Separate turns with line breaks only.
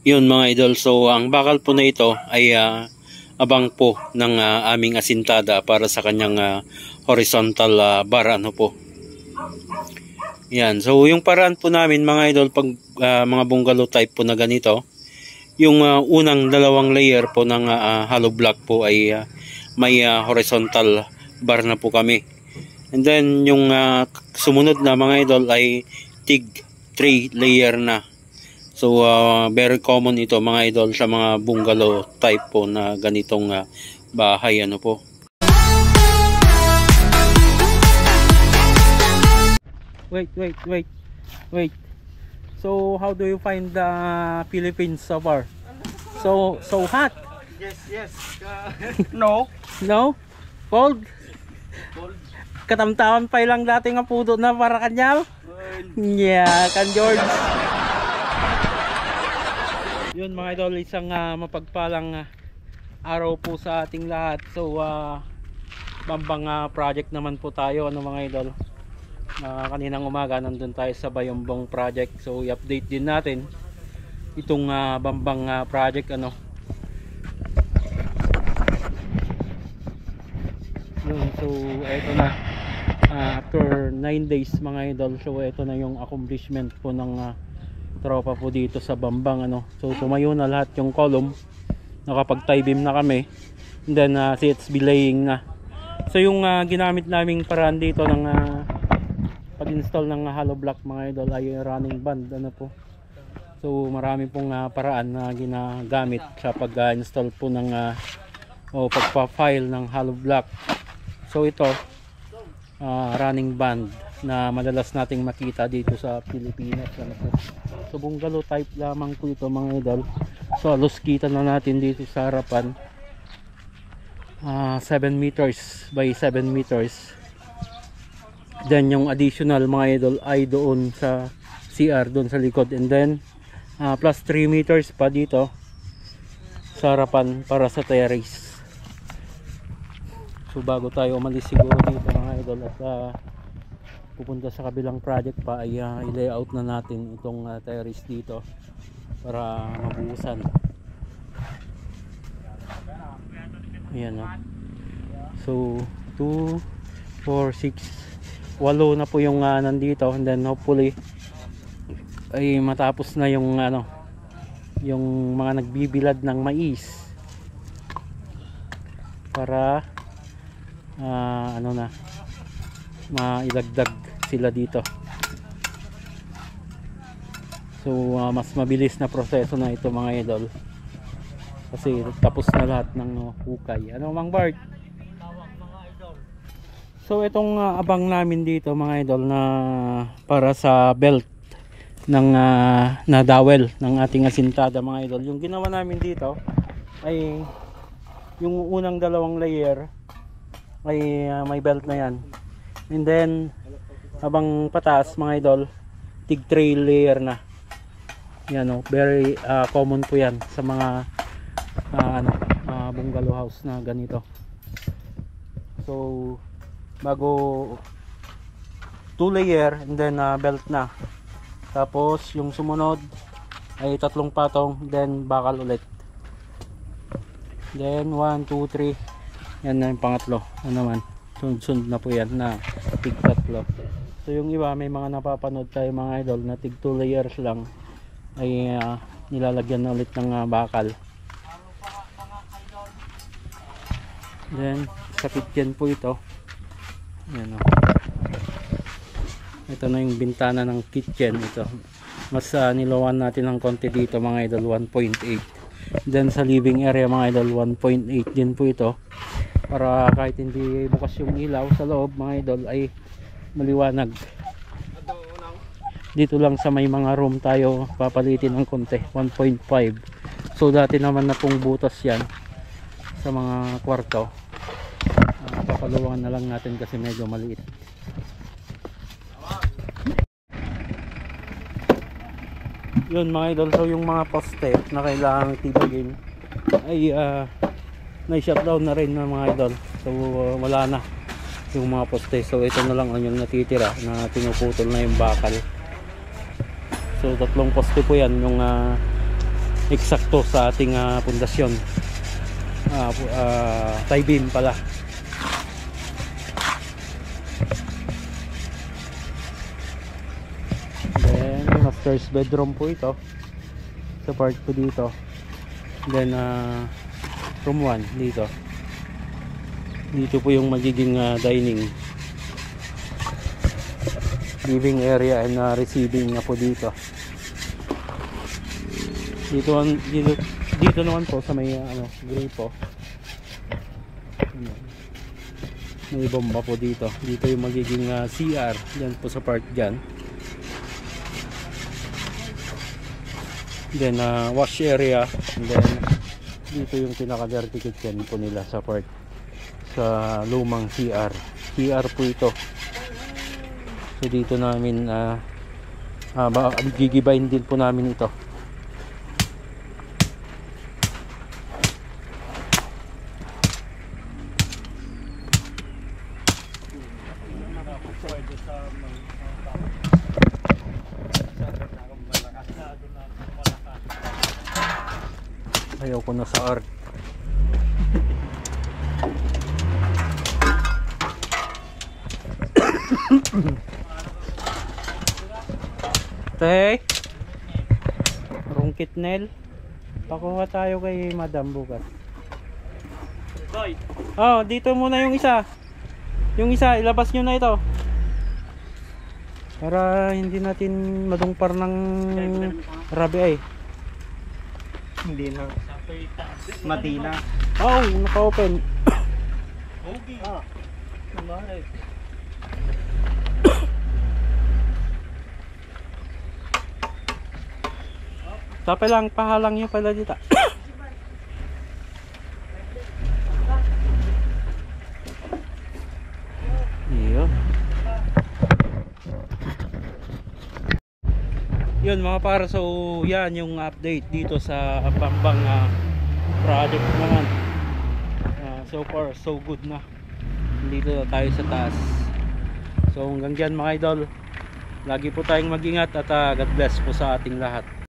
Yun mga idol, so ang bakal po na ito ay abang po ng aming asintada para sa kanyang horizontal bar ano po. Yan, so yung paraan po namin mga idol pag mga bungalow type po na ganito, yung unang dalawang layer po ng hollow block po ay may horizontal bar na po kami. And then yung sumunod na mga idol ay tig 3 layer na. So very common ito mga idol sa mga bungalow type po na ganitong bahay ano po. Wait. So how do you find the Philippines so far? So hot?
Yes. No.
Cold? Katamtaman pa lang dati nga pudo na para kanyaw? Yeah, kan George. Yun mga idol, isang mapagpalang araw po sa ating lahat. So bambang project naman po tayo ano mga idol. Kaninang umaga nandun tayo sa Bayombong project. So i-update din natin itong bambang project ano. So eto na, after 9 days mga idol, so eto na yung accomplishment po ng tropa po dito sa Bambang ano. So tumayo na lahat yung column, nakapag tie beam na kami, and then CHB laying na. So yung ginamit naming paraan dito ng pag-install ng hollow block mga idol ay running band ano po. So marami pong paraan na ginagamit sa pag-install po ng o pagpa-file ng hollow block. So ito running band na madalas nating makita dito sa Pilipinas ano po. So bungalow type lamang po ito mga idol. So halos kita na natin dito sa harapan 7 meters by 7 meters. Then yung additional mga idol ay doon sa CR doon sa likod, and then plus 3 meters pa dito sa harapan para sa terrace. So bago tayo umalis siguro dito mga idol at pupunta sa kabilang project pa ay i-layout na natin itong terrace dito para mabuhusan. Ayan o. So 2, 4, 6, 8 na po yung nandito, and then hopefully ay matapos na yung yung mga nagbibilad ng mais para mailagdag sila dito. So mas mabilis na proseso na ito mga idol kasi tapos na lahat ng hukay. Ano Mang Bart? So itong abang namin dito mga idol na para sa belt ng na dowel ng ating asintada mga idol. Yung ginawa namin dito ay yung unang dalawang layer ay may belt na yan, and then habang pataas mga idol tig 3 layer na yan o. Very common po yan sa mga bungalow house na ganito. So bago 2 layer and then belt na, tapos yung sumunod ay 3 patong, then bakal ulit, then 1, 2, 3. Yan na yung pangatlo naman, sunod na po yan na tig 3. So yung iba may mga napapanood tayo mga idol na tig 2 layers lang ay nilalagyan na ulit ng bakal. Then sa kitchen po ito. Yan o. Ito na yung bintana ng kitchen. Ito mas nilawan natin ng konti dito mga idol, 1.8. Then sa living area mga idol 1.8 din po ito, para kahit hindi bukas yung ilaw sa loob mga idol ay maliwanag. Dito lang sa may mga room tayo papalitin ng konti, 1.5. So dati naman na pong butas yan sa mga kwarto, papaluwangan na lang natin kasi medyo maliit. Yun mga idol, so yung mga poste na kailangang tibagin ay na-shutdown na rin ng mga idol. So wala na yung mga poste. So ito na lang ang yung natitira na pinuputol na yung bakal. So 3 poste po yan, yung eksakto sa ating pundasyon. Tie beam pala. Then master's bedroom po ito sa part po dito. Then room 1 dito. Dito po yung magiging dining, living area and receiving na po dito. Dito naman po sa may gripo. May bomba po dito. Dito yung magiging CR diyan po sa part diyan. Then wash area, and then dito yung pinaka dirty kitchen po nila sa part sa lumang CR po ito. So dito namin gigibayin din po namin ito. Ayaw ko na sa art. Hey, rungkit Nel, pakuha tayo kay Madam bukas. Oh, dito muna yung isa. Yung isa, ilabas nyo na ito. Para hindi natin madungpar ng rabi ay.
Hindi na. Mati na.
Oh, naka-open.
Okay.
Tapos lang, pahalang nyo pala dito. Yun. Yun mga para, so yan yung update dito sa Bambang project naman. So far so good na. Dito na tayo sa taas. So hanggang dyan mga idol, lagi po tayong mag-ingat at God bless po sa ating lahat.